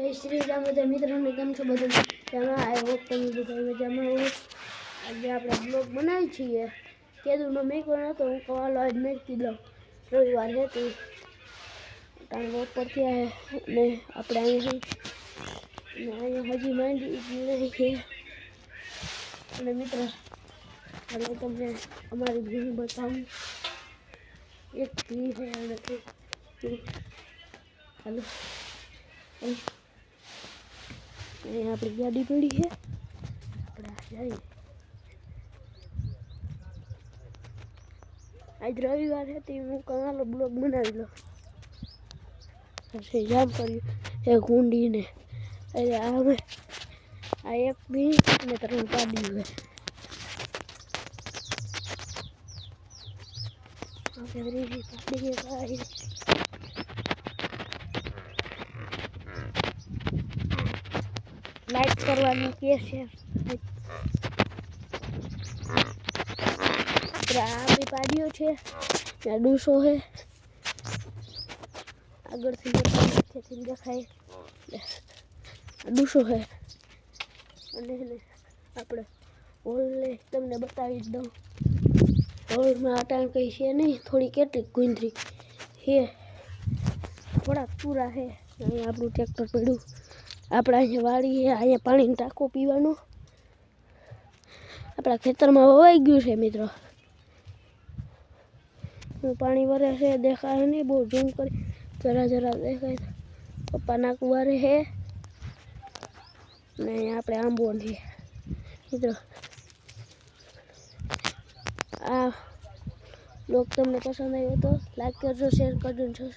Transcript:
જય શ્રી રામ બધા મિત્રોને કેમ છો બધા મજામાં? આઈ હોપ તમે બધા મજામાં હો। આજે આપણે બ્લોગ બનાવી છીએ કેદુનો મેકવાનો હતો હું કવાલો આજ મેં કીધો રવિવાર હતી ટાઈમ ઉપરથી આવે ને આપણે અહીંયા હજી માંડી નહીં છે અને મિત્રો હાલો તમને અમારી ભૂમિ બતાવું એક ભૂમિ છે અને હાલો અહીંયા આપણી ગાડી પડી છે આપણે જઈએ। આજ રવિવાર હતી હું કવાલો બ્લોગ બનાવી લો પછી જામ કર્યું એક ઊંડીને અરે આવે આ એક બી ને ત્રણ પાડ્યું છે ત્રીજી પાડી લાઈક કરવાનું કે છે આ બી પાડ્યો છે ત્યાં ડૂસો છે આગળથી દેખાય ડૂસો છે અને આપણે હોલને તમને બતાવી દઉં હોલમાં આ ટાઈમ કંઈ છે નહીં થોડી કેટલીક ગુંદરી છે થોડાક પૂરા છે અહીંયા આપણું ટ્રેક્ટર પડ્યું આપણા અહીંયા વાડી છે અહીંયા પાણીનો ટાંકો પીવાનો આપણા ખેતરમાં વવાઈ ગયું છે મિત્રો પાણી વરે છે દેખાય નહીં બહુ ઝૂમ કરી જરા જરા દેખાય પપ્પાના કુવારે છે ને આપણે આંબો છે મિત્રો આ બ્લોગ તમને પસંદ આવ્યો તો લાઈક કરજો શેર કરજો।